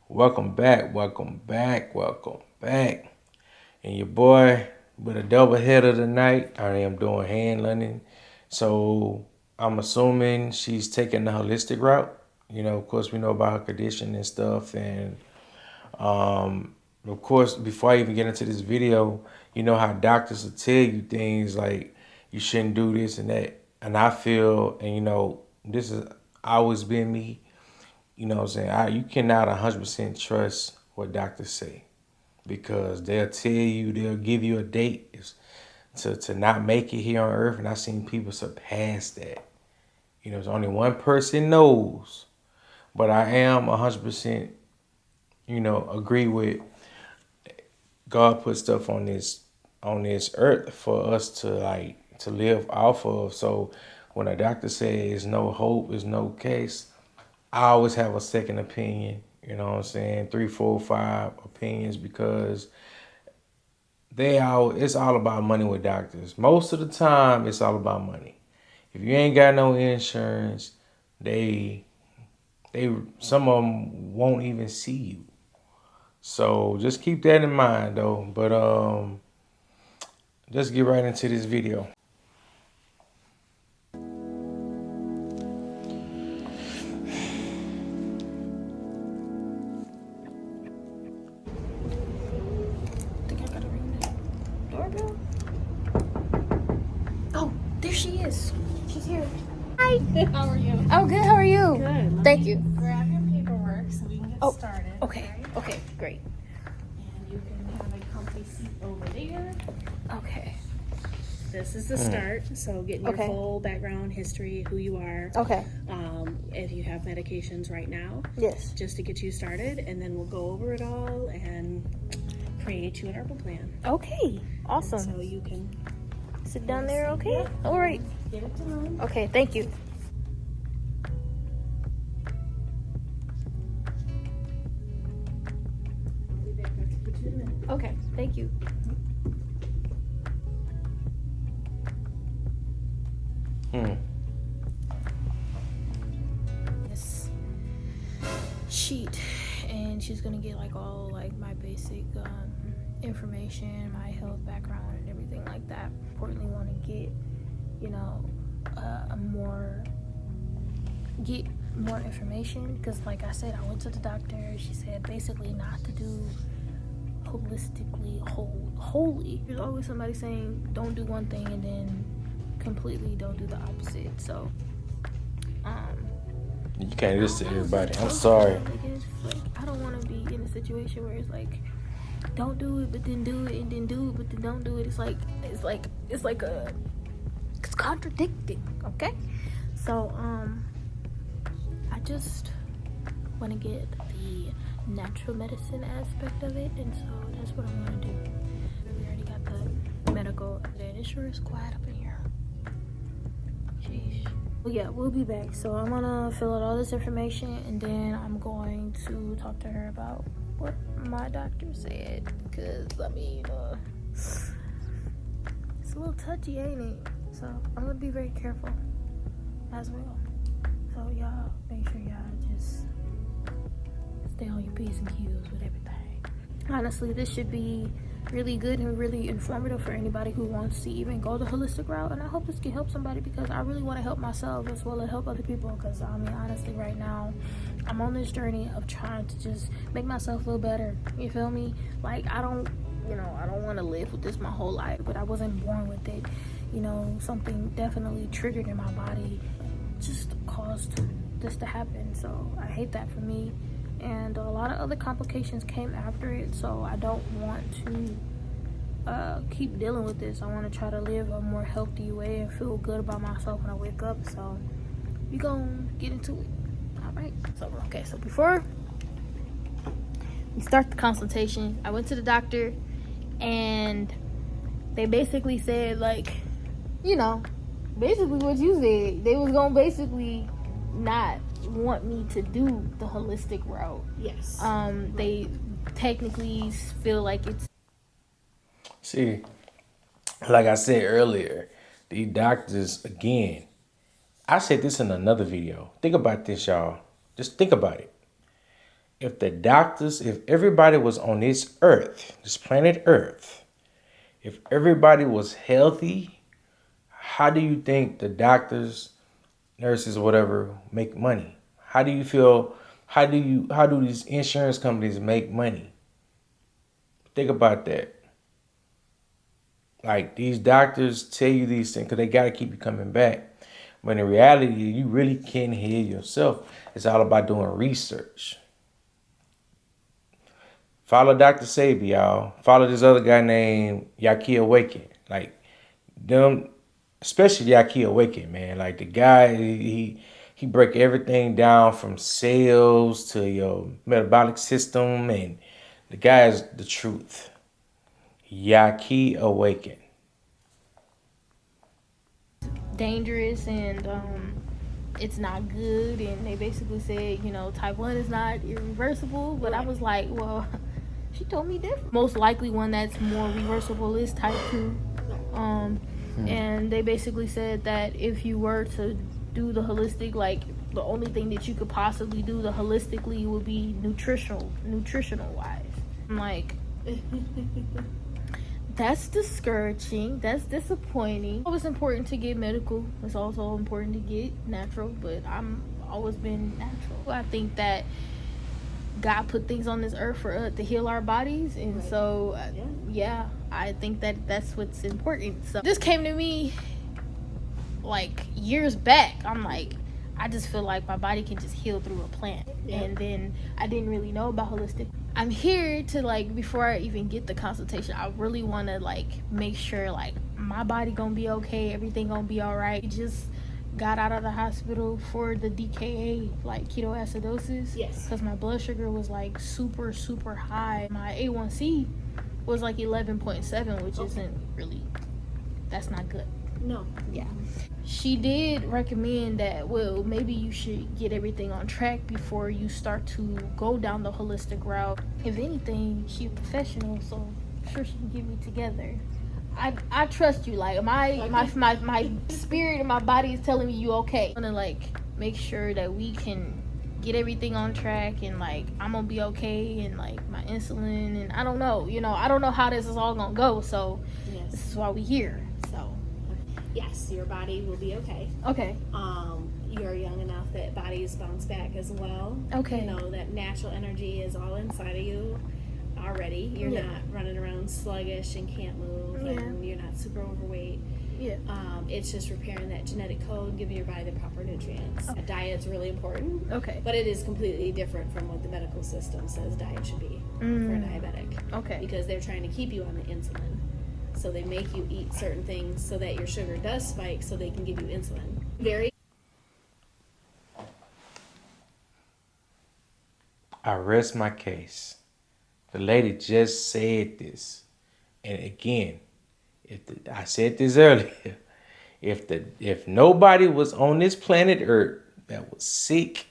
Welcome back, welcome back, welcome back. And your boy with a double header tonight. I am doing Hann London. So I'm assuming she's taking the holistic route. Of course, we know about her condition and stuff. And of course, before I even get into this video, you know how doctors will tell you things like you shouldn't do this and that. And I feel, and this has always been me. You know what I'm saying? You cannot 100% trust what doctors say because they'll tell you, they'll give you a date to not make it here on earth. And I've seen people surpass that. There's only one person knows. But I am 100%, agree with God put stuff on this earth for us to live off of. So when a doctor says no hope, is no case, I always have a second opinion, you know what I'm saying? 3, 4, 5 opinions because it's all about money with doctors. Most of the time it's all about money. If you ain't got no insurance, they some of them won't even see you. So just keep that in mind though. But let's get right into this video. Think I gotta ring the doorbell? Oh, there she is. She's here. Hi. How are you? I'm good. How are you? Good. Thank you. Grab your paperwork so we can get started. Okay. right? Okay. Great. And you can have a comfy seat over there. Okay. This is the start. So getting your Okay. full background history, who you are, Okay. if you have medications right now, Yes. just to get you started, and then we'll go over it all and create you an herbal plan. Okay. Awesome. So you can Sit down there. Okay. All right. get it done. Okay. Thank you. I'll be back after 2 minutes. Okay. Thank you. This sheet, and she's gonna get like all like my basic information, my health background, and everything like that. Importantly, want to get get more information because, like I said, I went to the doctor. She said basically not to do holistically wholly. There's always somebody saying don't do one thing and then completely don't do the opposite. So You can't listen to everybody. I'm sorry. I don't want to be in a situation where it's like don't do it but then do it and then do it but then don't do it. It's contradicting. Okay, so I just want to get the natural medicine aspect of it, and so that's what I'm gonna do. We already got the medical, and it sure is quiet up in here. Sheesh. Well, yeah, we'll be back. So I'm gonna fill out all this information, and then I'm going to talk to her about what my doctor said. Cause I mean, it's a little touchy, ain't it? So I'm gonna be very careful as well. So y'all make sure y'all just stay on your P's and Q's with everything. Honestly, this should be really good and really informative for anybody who wants to even go the holistic route, and I hope this can help somebody because I really want to help myself as well as help other people. Because I mean, honestly, right now I'm on this journey of trying to just make myself feel better. You feel me? Like I don't want to live with this my whole life, but I wasn't born with it. Something definitely triggered in my body just caused this to happen. So I hate that for me, and a lot of other complications came after it. So I don't want to keep dealing with this. I want to try to live a more healthy way and feel good about myself when I wake up. So we gonna get into it. All right. So before we start the consultation, I went to the doctor, and they basically said basically what you said. They was gonna basically not want me to do the holistic route. Yes. They technically feel like it's See, like I said earlier, these doctors, again, I said this in another video. Think about this, y'all. Just think about it. if the doctors, if everybody was on this earth, this planet Earth, if everybody was healthy, how do you think the doctors, nurses, or whatever make money? How do you feel? How do these insurance companies make money? Think about that. Like these doctors tell you these things because they got to keep you coming back. But in reality, you really can't heal yourself. It's all about doing research. Follow Dr. Sabi, y'all. Follow this other guy named Yaki Awaken. Like them, especially Yaki Awaken, man. Like the guy, he break everything down from cells to your metabolic system, and the guy is the truth. Yaki Awaken. Dangerous and it's not good, and they basically said, you know, type 1 is not irreversible, but I was like, well, she told me different. Most likely one that's more reversible is type 2. And they basically said that if you were to do the holistic, like the only thing that you could possibly do the holistically would be nutritional wise. I'm like, that's discouraging. That's disappointing. It's always important to get medical. It's also important to get natural, but I'm always been natural. I think that God put things on this earth for to heal our bodies, and so yeah, I think that that's what's important. So this came to me like years back. I'm like, I just feel like my body can just heal through a plant. And then I didn't really know about holistic. I'm here to, like, before I even get the consultation, I really want to, like, make sure, like, my body gonna be okay, everything gonna be all right. Just got out of the hospital for the DKA, like ketoacidosis. Yes. Because my blood sugar was, like, super, super high. My A1C was, like, 11.7, which isn't really, that's not good. No. Yeah. She did recommend that, well, maybe you should get everything on track before you start to go down the holistic route. If anything, she's a professional, so I'm sure she can get me together. I trust you. Like, my spirit and my body is telling me you okay. I'm gonna, like, make sure that we can get everything on track, and, like, I'm gonna be okay, and, like, my insulin, and I don't know, I don't know how this is all gonna go, so this is why we here. So yes, your body will be okay. Okay. You're young enough that bodies bounce back as well. Okay. That natural energy is all inside of you already. You're not running around sluggish and can't move, and you're not super overweight. Yeah. It's just repairing that genetic code, giving your body the proper nutrients. A diet's really important. Okay. But it is completely different from what the medical system says diet should be for a diabetic. Okay. Because they're trying to keep you on the insulin. So they make you eat certain things so that your sugar does spike so they can give you insulin. I rest my case. The lady just said this. And again, I said this earlier. If nobody was on this planet Earth that was sick,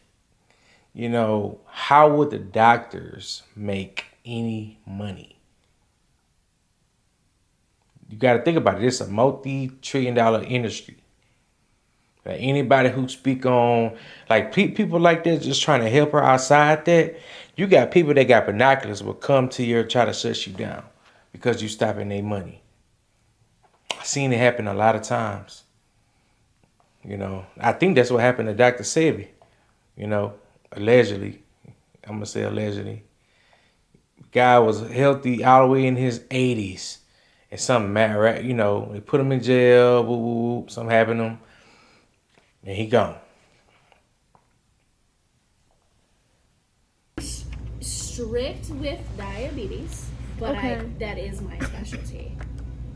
how would the doctors make any money? You got to think about it. It's a multi-trillion-dollar industry. Like anybody who speak on, like people like that just trying to help her outside that, you got people that got binoculars will come to you and try to shut you down because you stopping their money. I've seen it happen a lot of times. I think that's what happened to Dr. Sebi. Allegedly. I'm going to say allegedly. Guy was healthy all the way in his 80s. And something mad, right? They put him in jail, woo, woo, woo, something happened to him, and he gone. Strict with diabetes, but that is my specialty.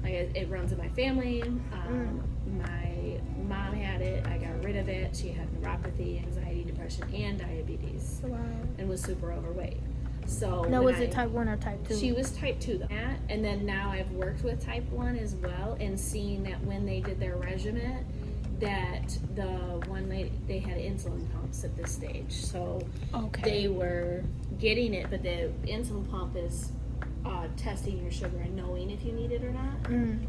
Like it runs in my family. My mom had it. I got rid of it. She had neuropathy, anxiety, depression, and diabetes, and was super overweight. So now, was it type 1 or type 2? She was type 2 though. And then now I've worked with type 1 as well, and seen that when they did their regimen, that the one they had insulin pumps at this stage. So they were getting it, but the insulin pump is testing your sugar and knowing if you need it or not.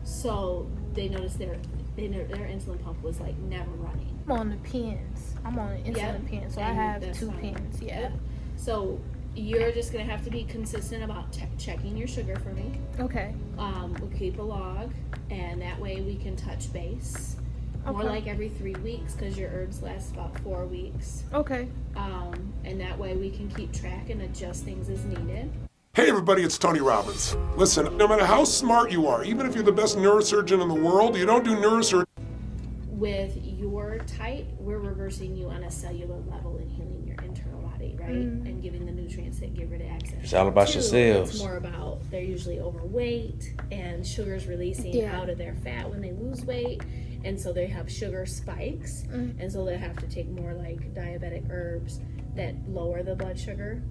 So they noticed their insulin pump was like never running. I'm on the pens. I'm on an insulin pen, so I have 2 pens. Yeah. So You're just gonna have to be consistent about checking your sugar for me. Okay. We'll keep a log, and that way we can touch base. More like every 3 weeks, because your herbs last about 4 weeks. Okay. And that way we can keep track and adjust things as needed. Hey everybody, it's Tony Robbins. Listen, no matter how smart you are, even if you're the best neurosurgeon in the world, you don't do neurosurgery. With your type, we're reversing you on a cellular level and healing your internal body, right? And giving the nutrients that give rid of excess. It's all about your cells. It's more about they're usually overweight and sugar's releasing out of their fat when they lose weight. And so they have sugar spikes. And so they have to take more like diabetic herbs that lower the blood sugar.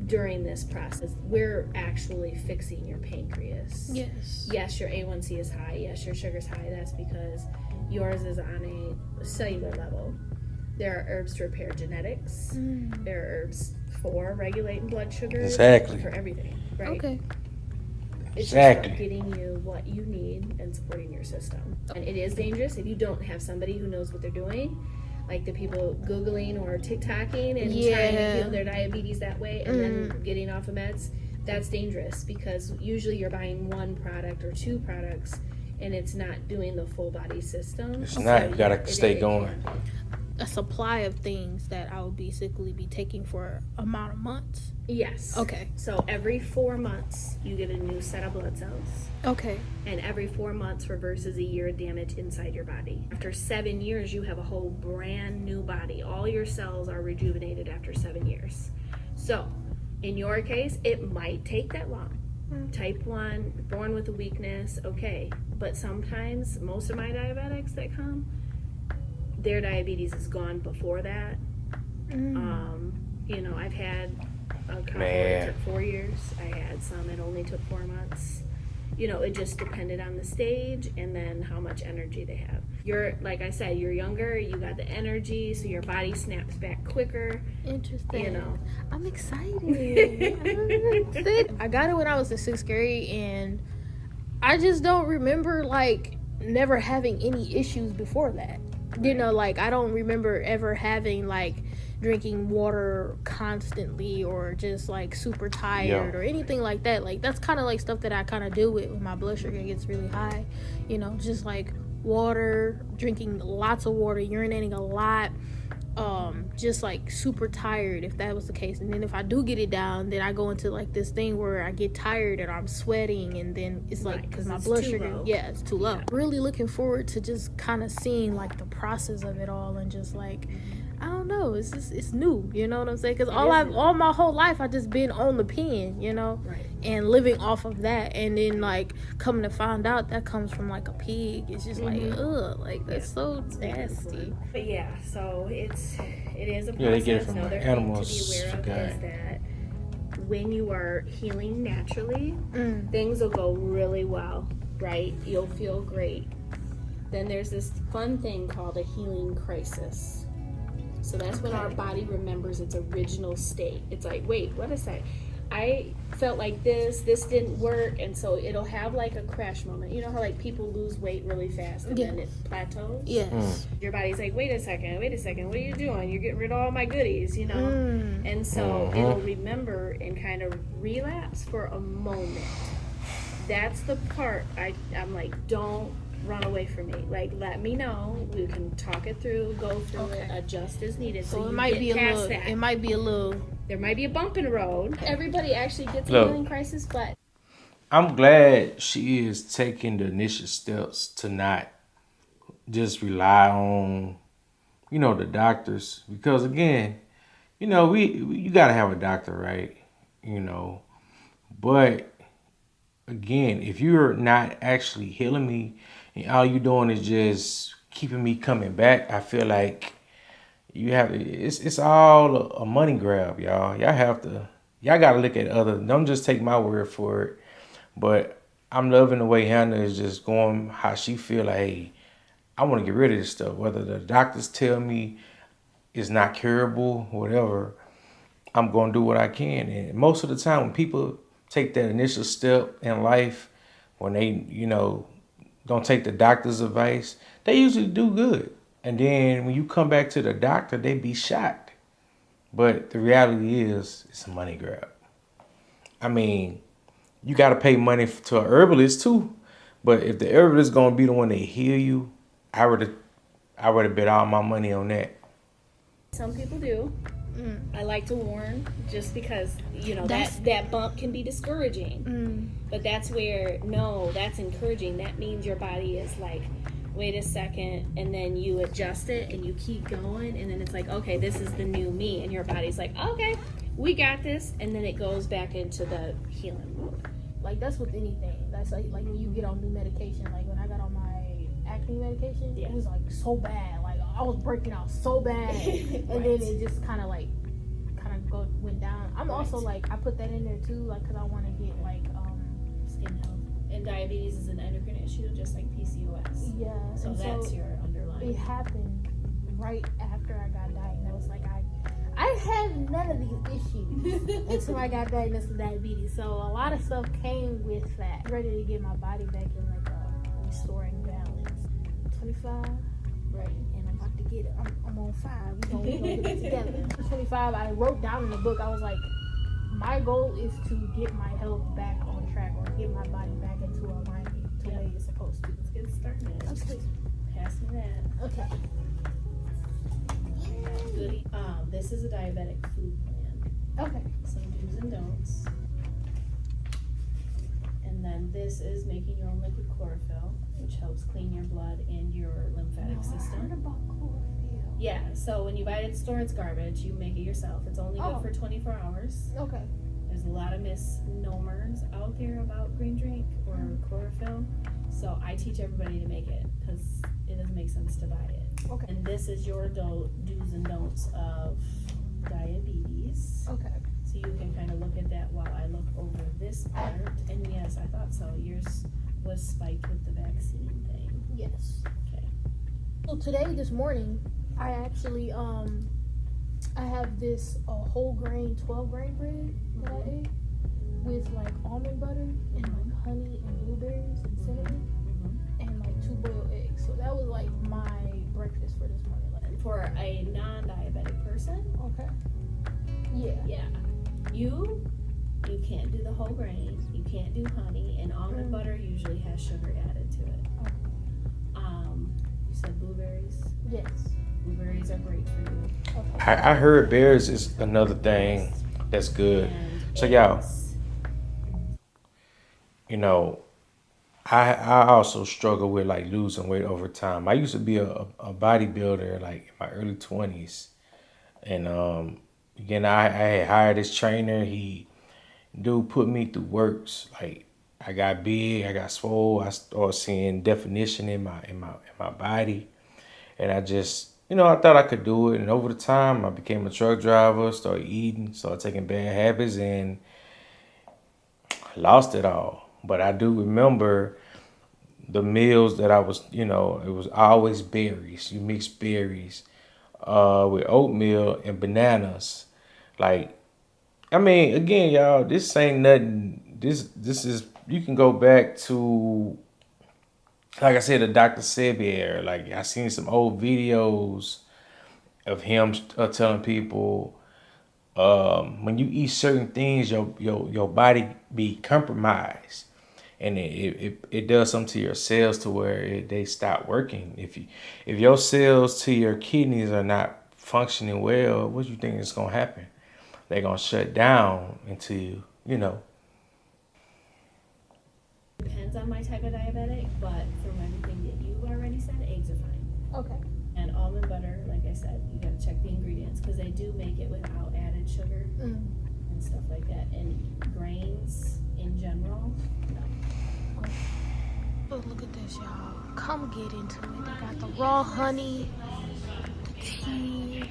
During this process, we're actually fixing your pancreas. Yes, your A1C is high. Yes, your sugar's high. That's because yours is on a cellular level. There are herbs to repair genetics. There are herbs for regulating blood sugar. Exactly. For everything, right? Okay. It's just about getting you what you need and supporting your system. And it is dangerous if you don't have somebody who knows what they're doing. Like the people Googling or TikToking and trying to heal their diabetes that way and then getting off of meds, that's dangerous because usually you're buying one product or two products and it's not doing the full body system. It's not. You gotta stay going. A supply of things that I would basically be taking for amount of months. Yes. Okay. So every 4 months you get a new set of blood cells. Okay. And every 4 months reverses a year of damage inside your body. After 7 years, you have a whole brand new body. All your cells are rejuvenated after 7 years. So, in your case, it might take that long. Type 1, born with a weakness, okay. But sometimes, most of my diabetics that come, their diabetes is gone before that. You know, I've had a couple that took 4 years. I had some that only took 4 months. You know, it just depended on the stage and then how much energy they have. You're, like I said, you're younger, you got the energy, so your body snaps back quicker. Interesting. You know. I'm excited. I got it when I was in 6th grade, and I just don't remember, like, never having any issues before that. You know, like, I don't remember ever having, like, drinking water constantly or just, like, super tired or anything like that. Like, that's kind of, like, stuff that I kind of deal with when my blood sugar gets really high. You know, just, like, water, drinking lots of water, urinating a lot, just, like, super tired if that was the case. And then if I do get it down, then I go into, like, this thing where I get tired and I'm sweating, and then it's like, because my blood sugar it's too low. Really looking forward to just kind of seeing, like, the process of it all, and just, like, I don't know, it's just, it's new, you know what I'm saying? Because all my whole life I just been on the pen, you know, and living off of that, and then, like, coming to find out that comes from, like, a pig. It's just like, ugh, like, that's so nasty. But yeah, so it is a process. Yeah, they get it from Another animals. thing to be aware of is that when you are healing naturally, things will go really well, right? You'll feel great. Then there's this fun thing called a healing crisis. So that's when our body remembers its original state. It's like, wait, what is that? I felt like this didn't work, and so it'll have like a crash moment. You know how like people lose weight really fast and then it plateaus? Yes. Your body's like, wait a second, what are you doing? You're getting rid of all my goodies, you know? And so it'll remember and kind of relapse for a moment. That's the part I'm like, don't run away from me. Like, let me know. We can talk it through, go through it, adjust as needed. So it you might get be past that. It might be a little. There might be a bump in the road. Everybody actually gets a healing crisis, but I'm glad she is taking the initial steps to not just rely on, you know, the doctors, because again, you know, you gotta have a doctor, right? You know, but again, if you're not actually healing me and all you doing is just keeping me coming back, I feel like it's all a money grab, y'all. Y'all gotta look at other. Don't just take my word for it. But I'm loving the way Hannah is just going how she feel like, hey, I want to get rid of this stuff. Whether the doctors tell me it's not curable, whatever, I'm going to do what I can. And most of the time when people take that initial step in life, when they, you know, don't take the doctor's advice, they usually do good. And then when you come back to the doctor, they be shocked. But the reality is, it's a money grab. I mean, you got to pay money to a herbalist too. But if the herbalist gonna be the one to heal you, I would have bet all my money on that. Some people do. I like to warn, just because that bump can be discouraging. But that's where that's encouraging. That means your body is like, wait a second, and then you adjust it and you keep going, and then it's like, okay, this is the new me, and your body's like, okay, we got this, and then it goes back into the healing mode. Like, that's with anything. That's like when you get on new medication. Like when I got on my acne medication, it was like so bad. Like I was breaking out so bad, and then it just kind of went down. I'm also like, I put that in there too, like because I want to get like skin health. And diabetes is an endocrine issue, just like PCOS. Yeah. So that's your underlying. It happened right after I got diagnosed. Like I had none of these issues until I got diagnosed with diabetes. So a lot of stuff came with that. I'm ready to get my body back in like a restoring balance. 25, right? And I'm about to get it. I'm on 5. We gonna get it together. 25. I wrote down in the book. I was like, my goal is to get my health back on track, or get my body back into alignment to where it's supposed to. Let's get started. Okay. Pass me that. Okay. Goodie. This is a diabetic food plan. Okay. Some do's and don'ts. And then this is making your own liquid chlorophyll, which helps clean your blood and your lymphatic system. I heard about chlorophyll. Yeah, so when you buy it at the store, it's garbage. You make it yourself. It's only good for 24 hours. Okay. There's a lot of misnomers out there about green drink or chlorophyll. So I teach everybody to make it because it doesn't make sense to buy it. Okay. And this is your do's and don'ts of diabetes. Okay. So you can kind of look at that while I look over this part. And yes, I thought so. Yours was spiked with the vaccine thing. Yes. Okay. So this morning, I actually I have this whole grain 12 grain bread that I ate with like almond butter and like honey and blueberries and cinnamon and like 2 boiled eggs. So that was like my breakfast for this morning. Like, For a non-diabetic person, okay. Yeah. You can't do the whole grain. You can't do honey, and almond butter usually has sugar added to it. Okay. You said blueberries. Yes. Blueberries are great for you. Okay. I heard berries is another thing that's good. And So y'all, eggs. you know, I also struggle with like losing weight over time. I used to be a bodybuilder like in my early 20s. And again, I had hired this trainer. Dude put me through works. Like I got big, I got swole, I started seeing definition in my body. And I just, I thought I could do it. And over the time I became a truck driver, started eating, started taking bad habits, and lost it all. But I do remember the meals that I was, it was always berries. You mix berries with oatmeal and bananas. Like, I mean, again, y'all, this ain't nothing. This is, you can go back to, like I said, the Dr. Sebi era. Like, I seen some old videos of him telling people, when you eat certain things, your body be compromised, and it does something to your cells to where they stop working. If your cells to your kidneys are not functioning well, what do you think is gonna happen? They're gonna shut down until Depends on my type of diabetic, but from everything that you already said, eggs are fine. Okay. And almond butter, like I said, you gotta check the ingredients because they do make it without added sugar and stuff like that. And grains in general, no. Oh, look at this, y'all. Come get into it. They got the raw honey, the tea,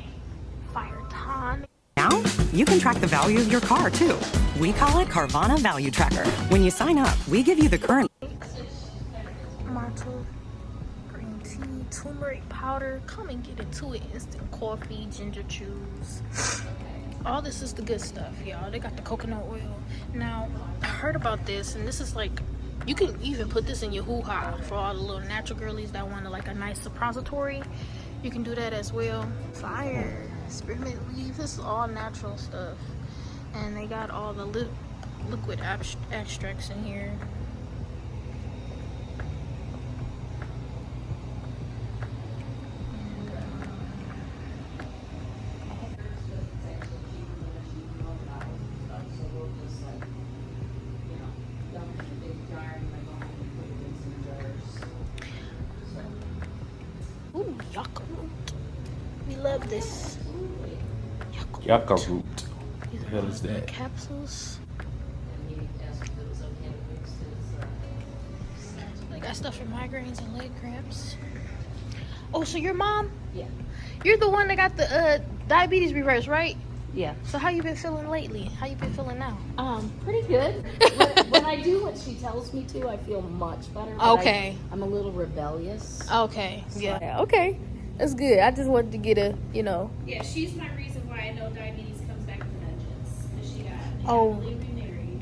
fire tonic. Now, you can track the value of your car, too. We call it Carvana Value Tracker. When you sign up, we give you the current... Matcha, green tea, turmeric powder. Come and get into it. Instant coffee, ginger juice. All this is the good stuff, y'all. They got the coconut oil. Now, I heard about this, and this is like, you can even put this in your hoo-ha for all the little natural girlies that want like a nice suppository. You can do that as well. Fire. spearmint leaf. This is all natural stuff, and they got all the liquid extracts in here. Ooh, yucca root. We love this. Yucca root. What the hell is that? Capsules. They got stuff for migraines and leg cramps. Oh, so your mom? Yeah. You're the one that got the diabetes reverse, right? Yeah. So how you been feeling lately? How you been feeling now? Pretty good. When I do what she tells me to, I feel much better. But Okay. I'm a little rebellious. Okay. Yeah. Okay. That's good. I just wanted to get a, Yeah, she's my reason why I know diabetes comes back with a vengeance. Because she got Oh. happily remarried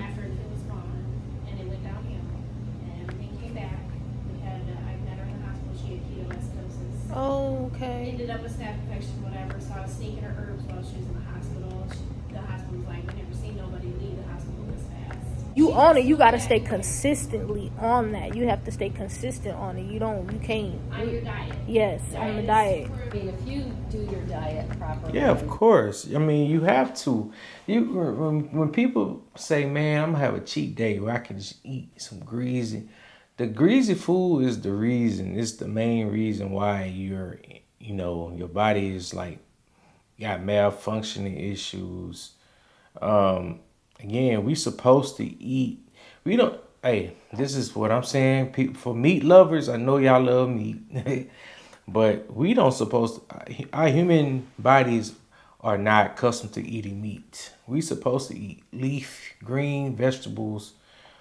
after it was gone, and it went downhill, and everything came back. I met her in the hospital. She had ketoacidosis. Oh, okay. Ended up with staph infection, whatever. So I was sneaking her herbs while she was in the hospital. The hospital was like, we never seen nobody leave the hospital this fast. You on it. You got to stay consistently on that. You have to stay consistent on it. You can't. On your diet. Yes, on the diet. I mean, if you do your diet properly. Yeah, of course. I mean, you have to. When people say, "Man, I'm gonna have a cheat day where I can just eat some greasy," the greasy food is the reason. It's the main reason why your body is like got malfunctioning issues. Again, we supposed to eat. We don't. Hey, this is what I'm saying. People, for meat lovers, I know y'all love meat, but we don't supposed to. Our human bodies are not accustomed to eating meat. We supposed to eat leaf, green vegetables.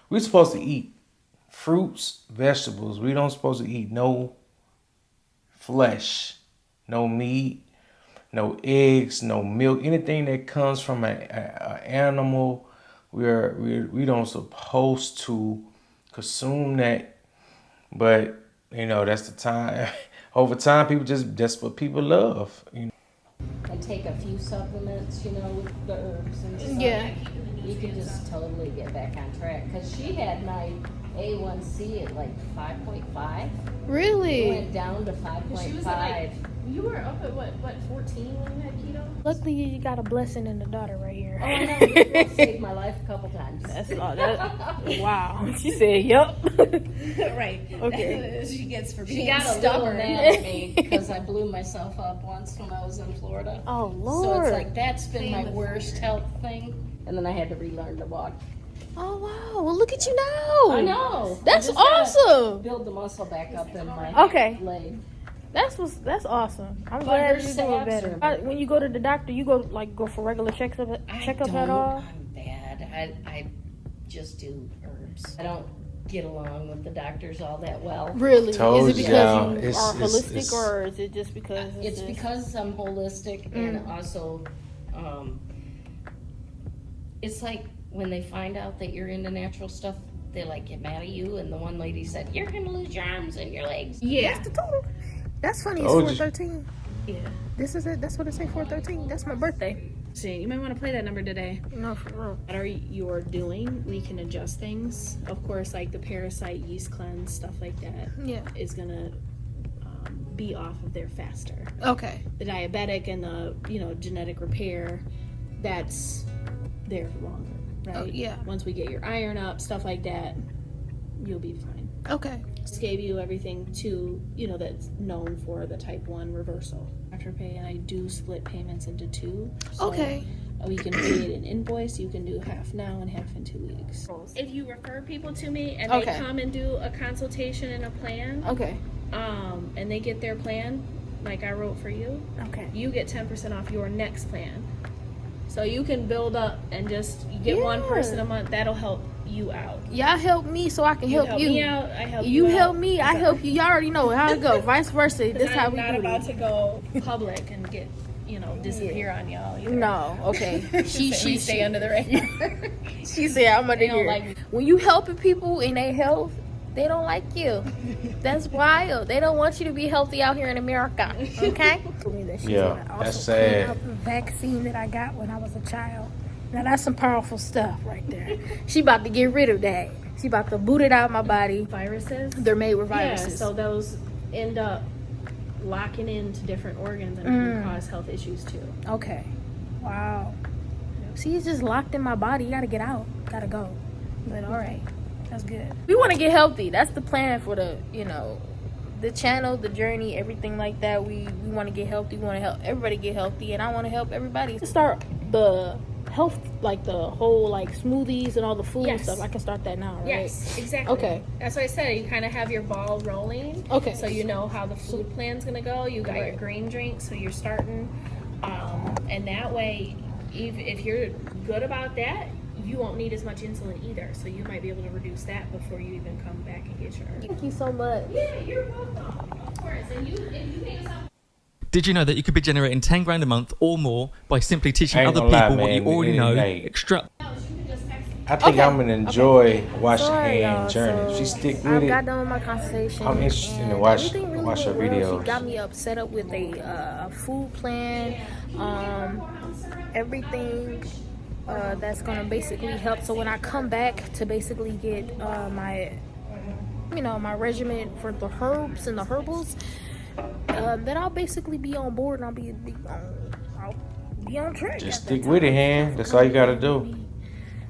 We supposed to eat fruits, vegetables. We don't supposed to eat no flesh, no meat, no eggs, no milk, anything that comes from an animal. We don't supposed to consume that, but that's the time. Over time, that's what people love. And take a few supplements, with the herbs and stuff. Yeah. You can just totally get back on track. Because she had my A1C at like 5.5. Really? It went down to 5.5. You were up at what 14 when you had keto? Luckily, you got a blessing in the daughter right here. Oh, I know. It saved my life a couple times. That's all. Wow. She said, "Yup." Right. Okay. She gets for She being got a little stubborn. mad at me because I blew myself up once when I was in Florida. Oh Lord. So it's like that's been my worst health thing. And then I had to relearn to walk. Oh wow. Well, look at you now. I know. That's I just gotta awesome. Build the muscle back up in my leg. That's awesome. I'm glad her you're doing stabs better. are- When you go to the doctor, you go for regular checkup at all? I'm bad. I just do herbs. I don't get along with the doctors all that well. Really? Told Is it y'all, because you it's- are it's- holistic, it's- or is it just because It's just- because I'm holistic and also it's like when they find out that you're into natural stuff, they like get mad at you. And the one lady said, "You're gonna lose your arms and your legs." Yeah. That's the total. That's funny. It's Told you. 413. Yeah. This is it. That's what it say. 413. That's my birthday. See, you might want to play that number today. No, for real. Whatever you're doing, we can adjust things. Of course, like the parasite yeast cleanse, stuff like that, Yeah. is gonna be off of there faster. Okay. The diabetic and the genetic repair, that's there longer, right? Oh, yeah. Once we get your iron up, stuff like that, you'll be fine. Okay. Just gave you everything to that's known for the type 1 reversal. After pay, and I do split payments into 2. So Okay. we can pay it in invoice. You can do half now and half in 2 weeks. If you refer people to me and Okay. they come and do a consultation and a plan, Okay. and they get their plan, like I wrote for you, Okay. you get 10% off your next plan. So you can build up and just get one Yeah. person a month. That'll help you out. Y'all help me so I can You help you. me out. I help You you help out. me, I help you. Y'all already know how it go. Vice versa. This how I'm we not do about this. to go public and get disappear on y'all. Either. No, okay. We stay under the radar. She said I'm under They don't here. like me. When you helping people in their health, They don't like you. That's wild. They don't want you to be healthy out here in America. Okay? Told me that she's Yeah, gonna that's also clean sad. out the vaccine that I got when I was a child. Now that's some powerful stuff right there. She about to get rid of that. She about to boot it out of my body. Viruses. They're made with Yeah, viruses. so those end up locking into different organs and can cause health issues too. Okay. Wow. See, it's just locked in my body. You gotta get out. Gotta go. But all right. That's good. We want to get healthy. That's the plan for the, the channel, the journey, everything like that. We want to get healthy. We want to help everybody get healthy. And I want to help everybody start the health, like the whole like smoothies and all the food Yes. stuff. I can start that now, right? Yes, exactly. Okay. That's what I said. You kind of have your ball rolling. Okay. So you know how the food plan's gonna go. You got your Right. green drink, so you're starting, and that way, if you're good about that, you won't need as much insulin either. So you might be able to reduce that before you even come back and get yours. Thank you so much. Yeah, you're welcome. Of course. And if you make yourself. Did you know that you could be generating 10 grand a month or more by simply teaching I ain't other gonna lie, people what you man, already it know? ain't. I think Okay. I'm gonna enjoy watching Sorry, Hann y'all. journey. If So, she stick I with got it, done with my consultation. I'm interested to and watch everything really her went well. videos. She got me set up with a food plan, everything that's gonna basically help. So when I come back to basically get my regimen for the herbs and the herbals, then I'll basically be on board and I'll be on track. just at that stick with it, time. Hann. That's all you gotta do.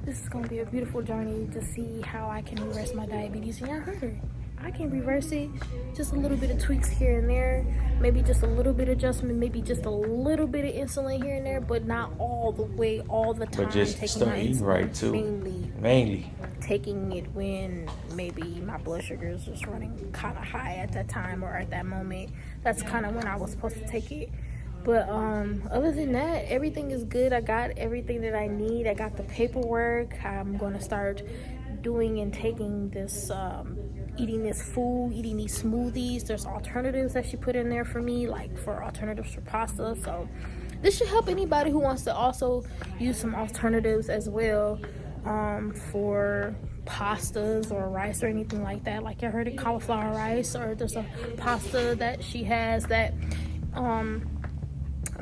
This is gonna be a beautiful journey to see how I can reverse my diabetes. And y'all heard her. I can reverse it. Just a little bit of tweaks here and there. Maybe just a little bit of adjustment. Maybe just a little bit of insulin here and there, but not all the way, all the time. But just taking start my eating insulin, right too. Mainly. taking it when maybe my blood sugar is just running kind of high at that time or at that moment. That's kind of when I was supposed to take it. But other than that, everything is good. I got everything that I need. I got the paperwork. I'm going to start doing and taking this, eating this food, eating these smoothies. There's alternatives that she put in there for me, like for alternatives for pasta. So this should help anybody who wants to also use some alternatives as well, for pastas or rice or anything like that. Like I heard it, cauliflower rice, or there's a pasta that she has that I'm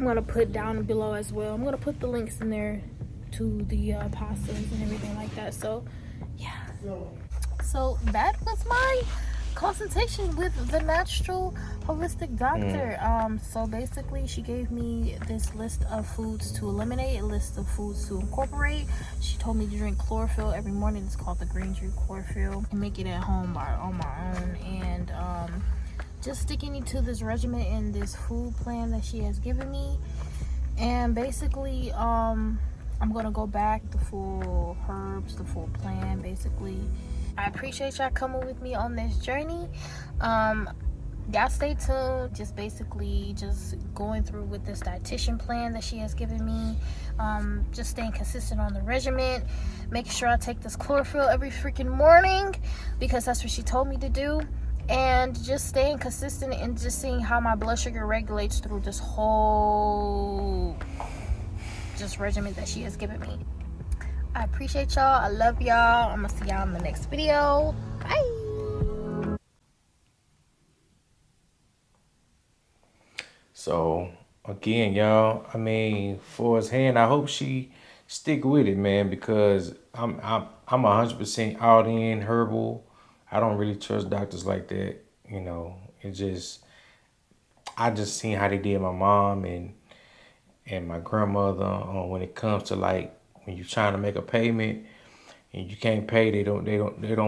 gonna put down below as well. I'm gonna put the links in there to the pastas and everything like that. So yeah, so that was my consultation with the natural holistic doctor. So basically she gave me this list of foods to eliminate, a list of foods to incorporate. She told me to drink chlorophyll every morning. It's called the green juice chlorophyll. I make it at home on my own, and just sticking to this regimen and this food plan that she has given me. And basically I'm gonna go back the full herbs, the full plan. Basically, I appreciate y'all coming with me on this journey. Y'all stay tuned. Just basically just going through with this dietitian plan that she has given me. Just staying consistent on the regimen, making sure I take this chlorophyll every freaking morning because that's what she told me to do. And just staying consistent and just seeing how my blood sugar regulates through this whole regimen that she has given me. I appreciate y'all. I love y'all. I'm gonna see y'all in the next video. Bye. So again, y'all, I mean, for his hand, I hope she stick with it, man, because I'm 100% all in herbal. I don't really trust doctors like that. I just seen how they did my mom and my grandmother when it comes to like when you're trying to make a payment and you can't pay, they don't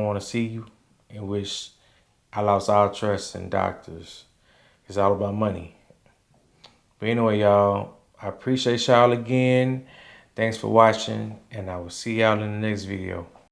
want to see you. In which I lost all trust in doctors. It's all about money. But anyway, y'all, I appreciate y'all again. Thanks for watching, and I will see y'all in the next video.